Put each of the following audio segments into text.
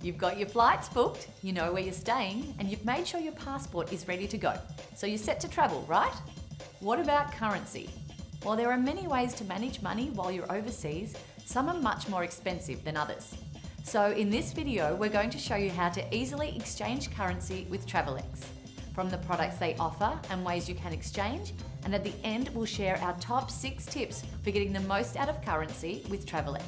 You've got your flights booked, you know where you're staying, and you've made sure your passport is ready to go. So you're set to travel, right? What about currency? While there are many ways to manage money while you're overseas, some are much more expensive than others. So in this video, we're going to show you how to easily exchange currency with Travelex, from the products they offer and ways you can exchange, and at the end we'll share our top 6 tips for getting the most out of currency with Travelex.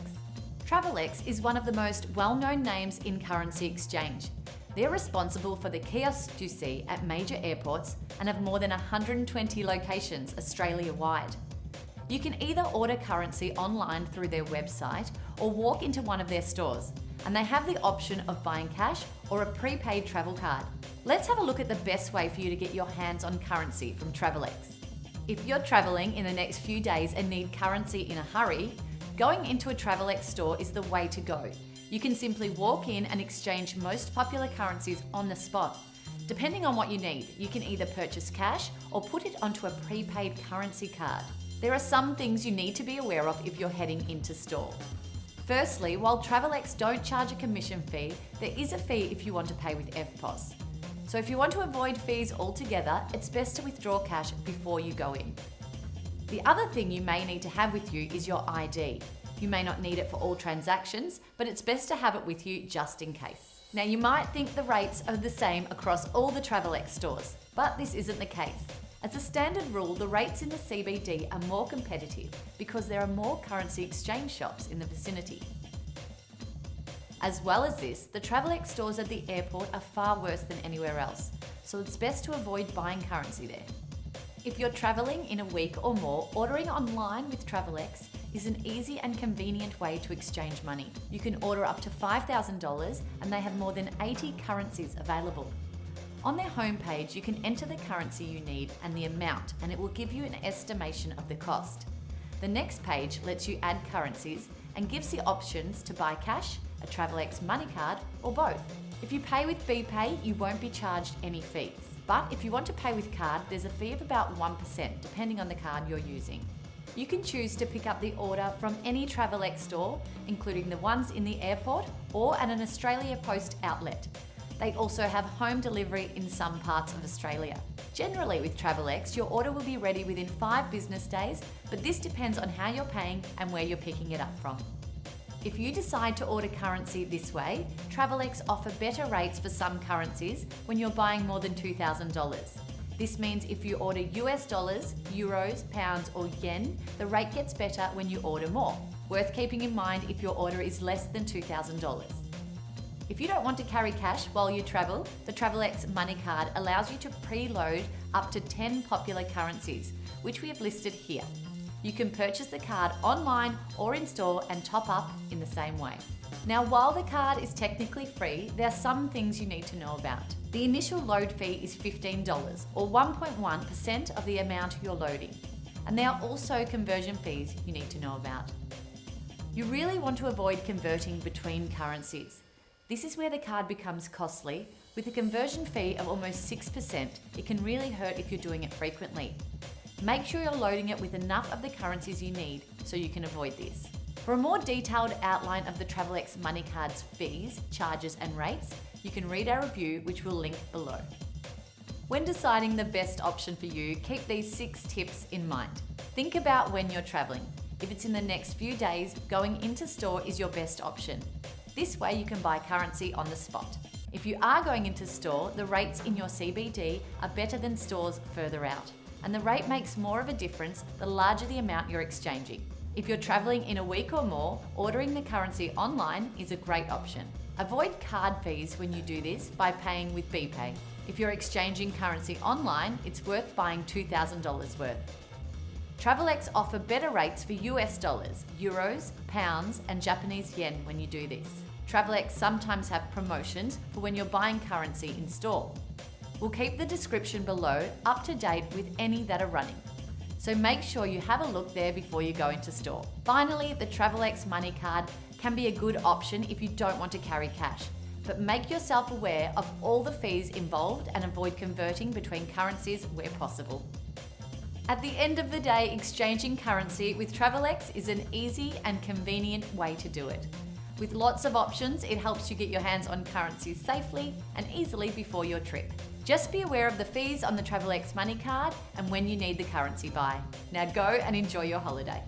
Travelex is one of the most well-known names in currency exchange. They're responsible for the kiosks you see at major airports and have more than 120 locations Australia-wide. You can either order currency online through their website or walk into one of their stores, and they have the option of buying cash or a prepaid travel card. Let's have a look at the best way for you to get your hands on currency from Travelex. If you're traveling in the next few days and need currency in a hurry, going into a Travelex store is the way to go. You can simply walk in and exchange most popular currencies on the spot. Depending on what you need, you can either purchase cash or put it onto a prepaid currency card. There are some things you need to be aware of if you're heading into store. Firstly, while Travelex don't charge a commission fee, there is a fee if you want to pay with EFTPOS. So if you want to avoid fees altogether, it's best to withdraw cash before you go in. The other thing you may need to have with you is your ID. You may not need it for all transactions, but it's best to have it with you just in case. Now you might think the rates are the same across all the Travelex stores, but this isn't the case. As a standard rule, the rates in the CBD are more competitive because there are more currency exchange shops in the vicinity. As well as this, the Travelex stores at the airport are far worse than anywhere else, so it's best to avoid buying currency there. If you're traveling in a week or more, ordering online with Travelex is an easy and convenient way to exchange money. You can order up to $5,000 and they have more than 80 currencies available. On their homepage, you can enter the currency you need and the amount, and it will give you an estimation of the cost. The next page lets you add currencies and gives the options to buy cash, a Travelex money card, or both. If you pay with BPay, you won't be charged any fees. But if you want to pay with card, there's a fee of about 1% depending on the card you're using. You can choose to pick up the order from any Travelex store, including the ones in the airport or at an Australia Post outlet. They also have home delivery in some parts of Australia. Generally with Travelex, your order will be ready within 5 business days, but this depends on how you're paying and where you're picking it up from. If you decide to order currency this way, Travelex offer better rates for some currencies when you're buying more than $2,000. This means if you order US dollars, euros, pounds or yen, the rate gets better when you order more. Worth keeping in mind if your order is less than $2,000. If you don't want to carry cash while you travel, the Travelex Money Card allows you to preload up to 10 popular currencies, which we have listed here. You can purchase the card online or in store and top up in the same way. Now, while the card is technically free, there are some things you need to know about. The initial load fee is $15 or 1.1% of the amount you're loading. And there are also conversion fees you need to know about. You really want to avoid converting between currencies. This is where the card becomes costly. With a conversion fee of almost 6%, it can really hurt if you're doing it frequently. Make sure you're loading it with enough of the currencies you need so you can avoid this. For a more detailed outline of the Travelex Money Card's fees, charges and rates, you can read our review, which we'll link below. When deciding the best option for you, keep these 6 tips in mind. Think about when you're traveling. If it's in the next few days, going into store is your best option. This way you can buy currency on the spot. If you are going into store, the rates in your CBD are better than stores further out. And the rate makes more of a difference the larger the amount you're exchanging. If you're traveling in a week or more, ordering the currency online is a great option. Avoid card fees when you do this by paying with BPay. If you're exchanging currency online, it's worth buying $2,000 worth. Travelex offer better rates for US dollars, euros, pounds and Japanese yen when you do this. Travelex sometimes have promotions for when you're buying currency in store. We'll keep the description below up to date with any that are running. So make sure you have a look there before you go into store. Finally, the Travelex Money Card can be a good option if you don't want to carry cash, but make yourself aware of all the fees involved and avoid converting between currencies where possible. At the end of the day, exchanging currency with Travelex is an easy and convenient way to do it. With lots of options, it helps you get your hands on currencies safely and easily before your trip. Just be aware of the fees on the Travelex money card and when you need the currency buy. Now go and enjoy your holiday.